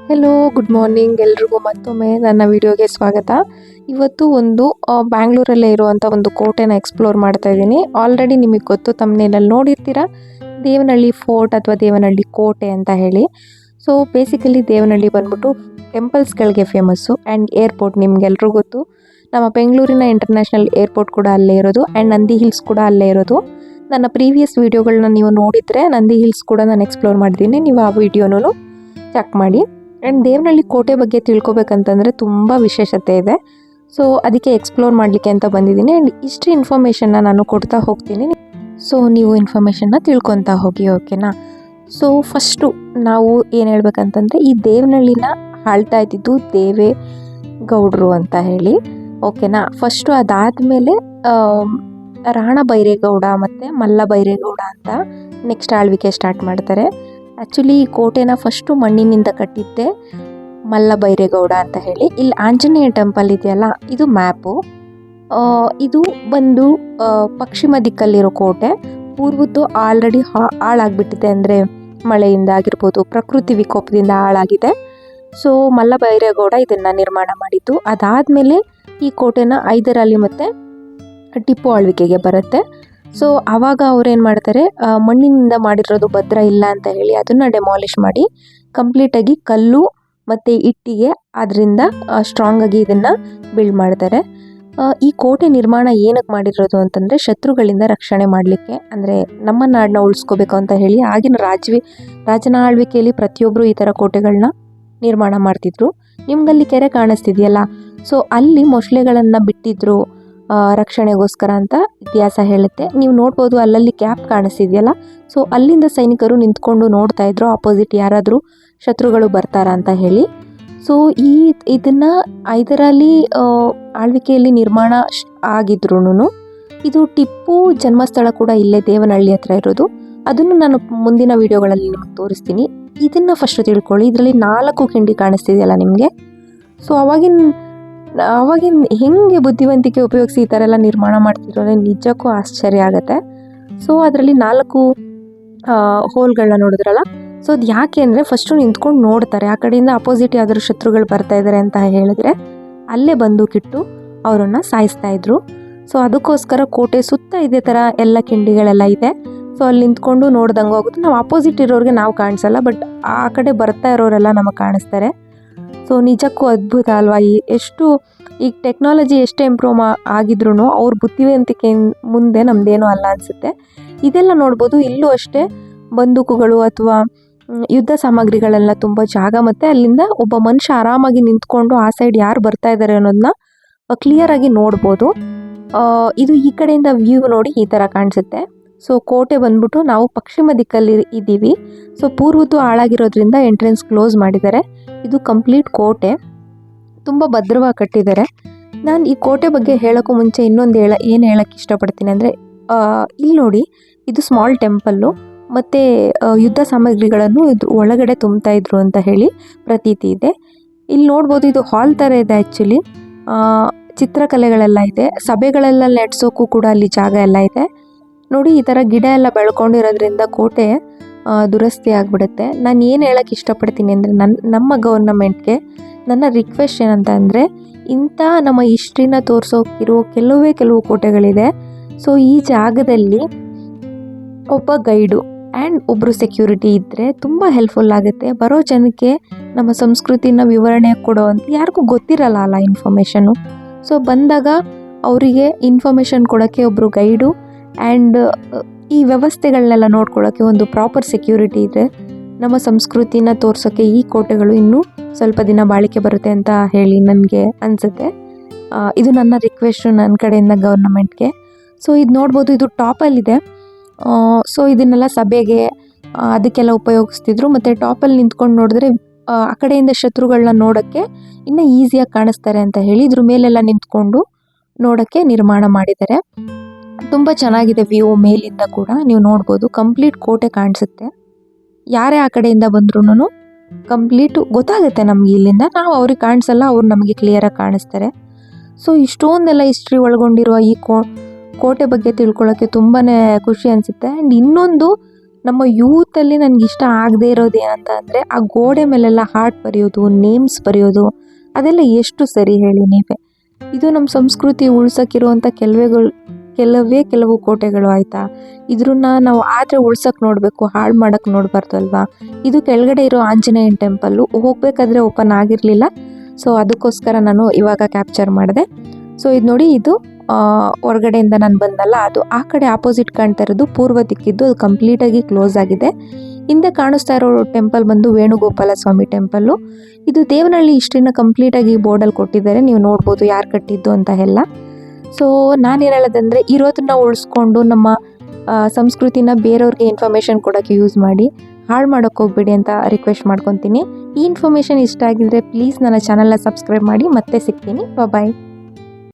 Hello good morning ಎಲ್ರಿಗೂ ಮತ್ತೊಮ್ಮೆ ನನ್ನ ವಿಡಿಯೋಗೆ ಸ್ವಾಗತ. ಇವತ್ತು ಒಂದು ಬ್ಯಾಂಗ್ಳೂರಲ್ಲೇ ಇರುವಂಥ ಒಂದು ಕೋಟೆನ ಎಕ್ಸ್ಪ್ಲೋರ್ ಮಾಡ್ತಾ ಇದ್ದೀನಿ. ಆಲ್ರೆಡಿ ನಿಮಗೆ ಗೊತ್ತು, ತಮ್ಮನೇಲಲ್ಲಿ ನೋಡಿರ್ತೀರ, ದೇವನಹಳ್ಳಿ ಫೋರ್ಟ್ ಅಥವಾ ದೇವನಹಳ್ಳಿ ಕೋಟೆ ಅಂತ ಹೇಳಿ. ಸೊ ಬೇಸಿಕಲಿ ದೇವನಹಳ್ಳಿ ಬಂದ್ಬಿಟ್ಟು ಟೆಂಪಲ್ಸ್ಗಳಿಗೆ ಫೇಮಸ್ಸು ಆ್ಯಂಡ್ ಏರ್ಪೋರ್ಟ್ ನಿಮಗೆಲ್ರಿಗೂ ಗೊತ್ತು. ನಮ್ಮ ಬೆಂಗಳೂರಿನ ಇಂಟರ್ನ್ಯಾಷನಲ್ ಏರ್ಪೋರ್ಟ್ ಕೂಡ ಅಲ್ಲೇ ಇರೋದು ಆ್ಯಂಡ್ ನಂದಿ ಹಿಲ್ಸ್ ಕೂಡ ಅಲ್ಲೇ ಇರೋದು. ನನ್ನ ಪ್ರೀವಿಯಸ್ ವೀಡಿಯೋಗಳನ್ನ ನೀವು ನೋಡಿದರೆ ನಂದಿ ಹಿಲ್ಸ್ ಕೂಡ ನಾನು ಎಕ್ಸ್ಪ್ಲೋರ್ ಮಾಡಿದ್ದೀನಿ, ನೀವು ಆ ವಿಡಿಯೋನೂ ಚೆಕ್ ಮಾಡಿ. ಆ್ಯಂಡ್ ದೇವನಹಳ್ಳಿ ಕೋಟೆ ಬಗ್ಗೆ ತಿಳ್ಕೊಬೇಕಂತಂದರೆ ತುಂಬ ವಿಶೇಷತೆ ಇದೆ. ಸೊ ಅದಕ್ಕೆ ಎಕ್ಸ್ಪ್ಲೋರ್ ಮಾಡಲಿಕ್ಕೆ ಅಂತ ಬಂದಿದ್ದೀನಿ ಆ್ಯಂಡ್ ಇಷ್ಟು ಇನ್ಫಾರ್ಮೇಷನ್ನ ನಾನು ಕೊಡ್ತಾ ಹೋಗ್ತೀನಿ. ಸೊ ನೀವು ಇನ್ಫಾರ್ಮೇಷನ್ನ ತಿಳ್ಕೊತಾ ಹೋಗಿ, ಓಕೆನಾ? ಸೊ ಫಸ್ಟು ನಾವು ಏನು ಹೇಳ್ಬೇಕಂತಂದರೆ, ಈ ದೇವನಹಳ್ಳಿನ ಆಳ್ತಾ ಇದ್ದಿದ್ದು ದೇವೇಗೌಡರು ಅಂತ ಹೇಳಿ, ಓಕೆನಾ? ಫಸ್ಟು ಅದಾದಮೇಲೆ ರಾಣ ಬೈರೇಗೌಡ ಮತ್ತು ಮಲ್ಲ ಬೈರೇಗೌಡ ಅಂತ ನೆಕ್ಸ್ಟ್ ಆಳ್ವಿಕೆ ಸ್ಟಾರ್ಟ್ ಮಾಡ್ತಾರೆ. ಆ್ಯಕ್ಚುಲಿ ಈ ಕೋಟೆನ ಫಸ್ಟು ಮಣ್ಣಿನಿಂದ ಕಟ್ಟಿದ್ದೆ ಮಲ್ಲ ಬೈರೇಗೌಡ ಅಂತ ಹೇಳಿ. ಇಲ್ಲಿ ಆಂಜನೇಯ ಟೆಂಪಲ್ ಇದೆಯಲ್ಲ, ಇದು ಮ್ಯಾಪು. ಇದು ಬಂದು ಪಶ್ಚಿಮ ದಿಕ್ಕಲ್ಲಿರೋ ಕೋಟೆ. ಪೂರ್ವದ್ದು ಆಲ್ರೆಡಿ ಹಾಳಾಗಿಬಿಟ್ಟಿದೆ, ಅಂದರೆ ಮಳೆಯಿಂದ ಆಗಿರ್ಬೋದು, ಪ್ರಕೃತಿ ವಿಕೋಪದಿಂದ ಹಾಳಾಗಿದೆ. ಸೊ ಮಲ್ಲ ಬೈರೇಗೌಡ ಇದನ್ನು ನಿರ್ಮಾಣ ಮಾಡಿದ್ದು. ಅದಾದಮೇಲೆ ಈ ಕೋಟೆನ ಹೈದರಾಲಿ ಮತ್ತು ಟಿಪ್ಪು ಆಳ್ವಿಕೆಗೆ ಬರುತ್ತೆ. ಸೊ ಆವಾಗ ಅವ್ರೇನು ಮಾಡ್ತಾರೆ, ಮಣ್ಣಿನಿಂದ ಮಾಡಿರೋದು ಭದ್ರ ಇಲ್ಲ ಅಂತ ಹೇಳಿ ಅದನ್ನು ಡೆಮಾಲಿಷ್ ಮಾಡಿ ಕಂಪ್ಲೀಟಾಗಿ ಕಲ್ಲು ಮತ್ತು ಇಟ್ಟಿಗೆ ಅದರಿಂದ ಸ್ಟ್ರಾಂಗಾಗಿ ಇದನ್ನು ಬಿಲ್ಡ್ ಮಾಡ್ತಾರೆ. ಈ ಕೋಟೆ ನಿರ್ಮಾಣ ಏನಕ್ಕೆ ಮಾಡಿರೋದು ಅಂತಂದರೆ, ಶತ್ರುಗಳಿಂದ ರಕ್ಷಣೆ ಮಾಡಲಿಕ್ಕೆ, ಅಂದರೆ ನಮ್ಮ ನಾಡನ್ನ ಉಳಿಸ್ಕೋಬೇಕು ಅಂತ ಹೇಳಿ. ಆಗಿನ ರಾಜನ ಆಳ್ವಿಕೆಯಲ್ಲಿ ಪ್ರತಿಯೊಬ್ಬರು ಈ ಥರ ಕೋಟೆಗಳನ್ನ ನಿರ್ಮಾಣ ಮಾಡ್ತಿದ್ರು. ನಿಮ್ಗಲ್ಲಿ ಕೆರೆ ಕಾಣಿಸ್ತಿದೆಯಲ್ಲ, ಸೊ ಅಲ್ಲಿ ಮೊಸಳೆಗಳನ್ನು ಬಿಟ್ಟಿದ್ರು ರಕ್ಷಣೆಗೋಸ್ಕರ ಅಂತ ಇತಿಹಾಸ ಹೇಳುತ್ತೆ. ನೀವು ನೋಡ್ಬೋದು, ಅಲ್ಲಲ್ಲಿ ಕ್ಯಾಪ್ ಕಾಣಿಸ್ತಿದೆಯಲ್ಲ, ಸೊ ಅಲ್ಲಿಂದ ಸೈನಿಕರು ನಿಂತ್ಕೊಂಡು ನೋಡ್ತಾ ಇದ್ರು ಆಪೋಸಿಟ್ ಯಾರಾದರೂ ಶತ್ರುಗಳು ಬರ್ತಾರಾ ಅಂತ ಹೇಳಿ. ಸೊ ಇದನ್ನು ಹೈದರಾಲಿ ಆಳ್ವಿಕೆಯಲ್ಲಿ ನಿರ್ಮಾಣ ಆಗಿದ್ರೂ ಇದು ಟಿಪ್ಪು ಜನ್ಮಸ್ಥಳ ಕೂಡ ಇಲ್ಲೇ ದೇವನಹಳ್ಳಿ ಹತ್ರ ಇರೋದು. ಅದನ್ನು ನಾನು ಮುಂದಿನ ವೀಡಿಯೋಗಳಲ್ಲಿ ನಿಮಗೆ ತೋರಿಸ್ತೀನಿ. ಇದನ್ನು ಫಸ್ಟು ತಿಳ್ಕೊಳ್ಳಿ. ಇದರಲ್ಲಿ 4 ಕಿಂಡಿ ಕಾಣಿಸ್ತಿದೆಯಲ್ಲ ನಿಮಗೆ. ಸೊ ಅವಾಗಿನ ಹೆಂಗೆ ಬುದ್ಧಿವಂತಿಕೆ ಉಪಯೋಗಿಸಿ ಈ ಥರ ಎಲ್ಲ ನಿರ್ಮಾಣ ಮಾಡ್ತಿದ್ರು ಅಂದರೆ ನಿಜಕ್ಕೂ ಆಶ್ಚರ್ಯ ಆಗುತ್ತೆ. ಸೊ ಅದರಲ್ಲಿ 4 ಹೋಲ್ಗಳನ್ನ ನೋಡಿದ್ರಲ್ಲ, ಸೊ ಅದು ಯಾಕೆ ಅಂದರೆ ಫಸ್ಟು ನಿಂತ್ಕೊಂಡು ನೋಡ್ತಾರೆ, ಆ ಕಡೆಯಿಂದ ಅಪೋಸಿಟ್ ಯಾವ್ದಾದ್ರು ಶತ್ರುಗಳು ಬರ್ತಾ ಇದ್ದಾರೆ ಅಂತ ಹೇಳಿದ್ರೆ ಅಲ್ಲೇ ಬಂದೂಕಿಟ್ಟು ಅವರನ್ನು ಸಾಯಿಸ್ತಾ ಇದ್ರು. ಸೊ ಅದಕ್ಕೋಸ್ಕರ ಕೋಟೆ ಸುತ್ತ ಇದೇ ಥರ ಎಲ್ಲ ಕಿಂಡಿಗಳೆಲ್ಲ ಇದೆ. ಸೊ ಅಲ್ಲಿ ನಿಂತ್ಕೊಂಡು ನೋಡ್ದಂಗೆ ಹೋಗುತ್ತೆ. ನಾವು ಅಪೋಸಿಟ್ ಇರೋರಿಗೆ ನಾವು ಕಾಣಿಸಲ್ಲ, ಬಟ್ ಆ ಕಡೆ ಬರ್ತಾ ಇರೋರೆಲ್ಲ ನಮಗೆ ಕಾಣಿಸ್ತಾರೆ. ಸೊ ನಿಜಕ್ಕೂ ಅದ್ಭುತ ಅಲ್ವಾ? ಎಷ್ಟು ಈಗ ಟೆಕ್ನಾಲಜಿ ಎಷ್ಟೇ ಇಂಪ್ರೂವ್ ಆಗಿದ್ರೂ ಅವ್ರ ಬುದ್ಧಿವಂತಿಕೆ ಮುಂದೆ ನಮ್ಮದೇನೂ ಅಲ್ಲ ಅನಿಸುತ್ತೆ. ಇದೆಲ್ಲ ನೋಡ್ಬೋದು. ಇಲ್ಲೂ ಅಷ್ಟೇ ಬಂದೂಕುಗಳು ಅಥವಾ ಯುದ್ಧ ಸಾಮಗ್ರಿಗಳೆಲ್ಲ ತುಂಬ ಜಾಗ, ಮತ್ತು ಅಲ್ಲಿಂದ ಒಬ್ಬ ಮನುಷ್ಯ ಆರಾಮಾಗಿ ನಿಂತ್ಕೊಂಡು ಆ ಸೈಡ್ ಯಾರು ಬರ್ತಾ ಇದ್ದಾರೆ ಅನ್ನೋದನ್ನ ಕ್ಲಿಯರಾಗಿ ನೋಡ್ಬೋದು. ಇದು ಈ ಕಡೆಯಿಂದ ವ್ಯೂ ನೋಡಿ ಈ ಥರ ಕಾಣಿಸುತ್ತೆ. ಸೊ ಕೋಟೆ ಬಂದ್ಬಿಟ್ಟು ನಾವು ಪಶ್ಚಿಮ ದಿಕ್ಕಲ್ಲಿ ಇದ್ದೀವಿ. ಸೊ ಪೂರ್ವದ್ದು ಹಾಳಾಗಿರೋದ್ರಿಂದ ಎಂಟ್ರೆನ್ಸ್ ಕ್ಲೋಸ್ ಮಾಡಿದ್ದಾರೆ. ಇದು ಕಂಪ್ಲೀಟ್ ಕೋಟೆ, ತುಂಬ ಭದ್ರವಾಗಿ ಕಟ್ಟಿದ್ದಾರೆ. ನಾನು ಈ ಕೋಟೆ ಬಗ್ಗೆ ಹೇಳೋಕ್ಕೂ ಮುಂಚೆ ಇನ್ನೊಂದು ಏನು ಹೇಳೋಕ್ಕೆ ಇಷ್ಟಪಡ್ತೀನಿ ಅಂದರೆ, ಇಲ್ಲಿ ನೋಡಿ, ಇದು ಸ್ಮಾಲ್ ಟೆಂಪಲ್ಲು ಮತ್ತು ಯುದ್ಧ ಸಾಮಗ್ರಿಗಳನ್ನು ಇದು ಒಳಗಡೆ ತುಂಬ್ತಾ ಇದ್ರು ಅಂತ ಹೇಳಿ ಪ್ರತೀತಿ ಇದೆ. ಇಲ್ಲಿ ನೋಡ್ಬೋದು, ಇದು ಹಾಲ್ ಥರ ಇದೆ. ಆ್ಯಕ್ಚುಲಿ ಚಿತ್ರಕಲೆಗಳೆಲ್ಲ ಇದೆ, ಸಭೆಗಳೆಲ್ಲ ನಡೆಸೋಕ್ಕೂ ಕೂಡ ಅಲ್ಲಿ ಜಾಗ ಎಲ್ಲ ಇದೆ. ನೋಡಿ, ಈ ಥರ ಗಿಡ ಎಲ್ಲ ಬೆಳ್ಕೊಂಡಿರೋದ್ರಿಂದ ಕೋಟೆ ದುರಸ್ತಿ ಆಗಿಬಿಡುತ್ತೆ. ನಾನು ಏನು ಹೇಳೋಕ್ಕೆ ಇಷ್ಟಪಡ್ತೀನಿ ಅಂದರೆ, ನಮ್ಮ ಗೌರ್ನಮೆಂಟ್ಗೆ ನನ್ನ ರಿಕ್ವೆಸ್ಟ್ ಏನಂತ ಅಂದರೆ, ಇಂಥ ನಮ್ಮ ಹಿಸ್ಟ್ರಿನ ತೋರಿಸೋಕ್ಕಿರೋ ಕೆಲವು ಕೋಟೆಗಳಿದೆ. ಸೊ ಈ ಜಾಗದಲ್ಲಿ ಒಬ್ಬ ಗೈಡು ಆ್ಯಂಡ್ ಒಬ್ಬರು ಸೆಕ್ಯೂರಿಟಿ ಇದ್ದರೆ ತುಂಬ ಹೆಲ್ಪ್ಫುಲ್ ಆಗುತ್ತೆ. ಬರೋ ಜನಕ್ಕೆ ನಮ್ಮ ಸಂಸ್ಕೃತಿನ ವಿವರಣೆ ಕೊಡೋವಂಥ, ಯಾರಿಗೂ ಗೊತ್ತಿರಲ್ಲ ಅಲ್ಲ ಇನ್ಫಾರ್ಮೇಷನು. ಸೊ ಬಂದಾಗ ಅವರಿಗೆ ಇನ್ಫಾರ್ಮೇಷನ್ ಕೊಡೋಕ್ಕೆ ಒಬ್ಬರು ಗೈಡು ಆ್ಯಂಡ್ ಈ ವ್ಯವಸ್ಥೆಗಳನ್ನೆಲ್ಲ ನೋಡ್ಕೊಳ್ಳೋಕ್ಕೆ ಒಂದು ಪ್ರಾಪರ್ ಸೆಕ್ಯೂರಿಟಿ ಇದೆ. ನಮ್ಮ ಸಂಸ್ಕೃತಿನ ತೋರ್ಸೋಕ್ಕೆ ಈ ಕೋಟೆಗಳು ಇನ್ನೂ ಸ್ವಲ್ಪ ದಿನ ಬಾಳಿಕೆ ಬರುತ್ತೆ ಅಂತ ಹೇಳಿ ನನಗೆ ಅನಿಸುತ್ತೆ. ಇದು ನನ್ನ ರಿಕ್ವೆಸ್ಟು ನನ್ನ ಕಡೆಯಿಂದ ಗೌರ್ನಮೆಂಟ್ಗೆ. ಸೊ ಇದು ನೋಡ್ಬೋದು, ಇದು ಟಾಪಲ್ಲಿದೆ. ಸೊ ಇದನ್ನೆಲ್ಲ ಸಭೆಗೆ ಅದಕ್ಕೆಲ್ಲ ಉಪಯೋಗಿಸ್ತಿದ್ರು. ಮತ್ತು ಟಾಪಲ್ಲಿ ನಿಂತ್ಕೊಂಡು ನೋಡಿದ್ರೆ ಆ ಕಡೆಯಿಂದ ಶತ್ರುಗಳನ್ನ ನೋಡೋಕ್ಕೆ ಇನ್ನೂ ಈಸಿಯಾಗಿ ಕಾಣಿಸ್ತಾರೆ ಅಂತ ಹೇಳಿ ಇದ್ರ ಮೇಲೆಲ್ಲ ನಿಂತ್ಕೊಂಡು ನೋಡೋಕ್ಕೆ ನಿರ್ಮಾಣ ಮಾಡಿದ್ದಾರೆ. ತುಂಬ ಚೆನ್ನಾಗಿದೆ ವ್ಯೂ. ಮೇಲಿಂದ ಕೂಡ ನೀವು ನೋಡ್ಬೋದು, ಕಂಪ್ಲೀಟ್ ಕೋಟೆ ಕಾಣಿಸುತ್ತೆ. ಯಾರೇ ಆ ಕಡೆಯಿಂದ ಬಂದ್ರೂ ಕಂಪ್ಲೀಟು ಗೊತ್ತಾಗುತ್ತೆ ನಮಗೆ ಇಲ್ಲಿಂದ. ನಾವು ಅವ್ರಿಗೆ ಕಾಣಿಸಲ್ಲ, ಅವ್ರು ನಮಗೆ ಕ್ಲಿಯರಾಗಿ ಕಾಣಿಸ್ತಾರೆ. ಸೊ ಇಷ್ಟೊಂದೆಲ್ಲ ಹಿಸ್ಟ್ರಿ ಒಳಗೊಂಡಿರುವ ಈ ಕೋಟೆ ಬಗ್ಗೆ ತಿಳ್ಕೊಳ್ಳೋಕ್ಕೆ ತುಂಬಾ ಖುಷಿ ಅನಿಸುತ್ತೆ. ಆ್ಯಂಡ್ ಇನ್ನೊಂದು ನಮ್ಮ ಯೂತಲ್ಲಿ ನನಗೆ ಇಷ್ಟ ಆಗದೇ ಇರೋದು ಏನಂತ ಅಂದರೆ ಆ ಗೋಡೆ ಮೇಲೆಲ್ಲ ಹಾರ್ಟ್ ಬರೆಯೋದು, ನೇಮ್ಸ್ ಬರೆಯೋದು, ಅದೆಲ್ಲ ಎಷ್ಟು ಸರಿ ಹೇಳಿ ನೀವೇ. ಇದು ನಮ್ಮ ಸಂಸ್ಕೃತಿ ಉಳ್ಸೋಕ್ಕಿರುವಂಥ ಕೆಲವು ಕೋಟೆಗಳು ಆಯಿತಾ. ಇದ್ರನ್ನ ನಾವು ಆದರೆ ಉಳ್ಸೋಕ್ಕೆ ನೋಡಬೇಕು, ಹಾಳು ಮಾಡೋಕ್ಕೆ ನೋಡಬಾರ್ದು ಅಲ್ವಾ. ಇದು ಕೆಳಗಡೆ ಇರೋ ಆಂಜನೇಯನ ಟೆಂಪಲ್ಲು, ಹೋಗಬೇಕಾದ್ರೆ ಓಪನ್ ಆಗಿರಲಿಲ್ಲ. ಸೊ ಅದಕ್ಕೋಸ್ಕರ ನಾನು ಇವಾಗ ಕ್ಯಾಪ್ಚರ್ ಮಾಡಿದೆ. ಸೊ ಇದು ನೋಡಿ, ಇದು ಹೊರಗಡೆಯಿಂದ ನಾನು ಬಂದಲ್ಲ, ಅದು ಆ ಕಡೆ ಆಪೋಸಿಟ್ ಕಾಣ್ತಾ ಇರೋದು ಪೂರ್ವ ದಿಕ್ಕಿದ್ದು, ಅದು ಕಂಪ್ಲೀಟಾಗಿ ಕ್ಲೋಸ್ ಆಗಿದೆ. ಹಿಂದೆ ಕಾಣಿಸ್ತಾ ಇರೋ ಟೆಂಪಲ್ ಬಂದು ವೇಣುಗೋಪಾಲ ಸ್ವಾಮಿ ಟೆಂಪಲ್ಲು. ಇದು ದೇವನಹಳ್ಳಿ ಹಿಸ್ಟ್ರಿನ ಕಂಪ್ಲೀಟಾಗಿ ಬೋರ್ಡಲ್ಲಿ ಕೊಟ್ಟಿದ್ದಾರೆ, ನೀವು ನೋಡ್ಬೋದು ಯಾರು ಕಟ್ಟಿದ್ದು ಅಂತ ಎಲ್ಲ. ಸೊ ನಾನೇನು ಹೇಳೋದಂದರೆ, ಇರೋದನ್ನ ಉಳಿಸ್ಕೊಂಡು ನಮ್ಮ ಸಂಸ್ಕೃತಿನ ಬೇರೆಯವ್ರಿಗೆ ಇನ್ಫಾರ್ಮೇಷನ್ ಕೊಡೋಕ್ಕೆ ಯೂಸ್ ಮಾಡಿ, ಹಾಳು ಮಾಡೋಕ್ಕೆ ಹೋಗ್ಬೇಡಿ ಅಂತ ರಿಕ್ವೆಸ್ಟ್ ಮಾಡ್ಕೊತೀನಿ. ಈ ಇನ್ಫಾರ್ಮೇಷನ್ ಇಷ್ಟ ಆಗಿದ್ರೆ ಪ್ಲೀಸ್ ನನ್ನ ಚಾನಲ್ನ ಸಬ್ಸ್ಕ್ರೈಬ್ ಮಾಡಿ. ಮತ್ತೆ ಸಿಗ್ತೀನಿ. ಬಾಯ್.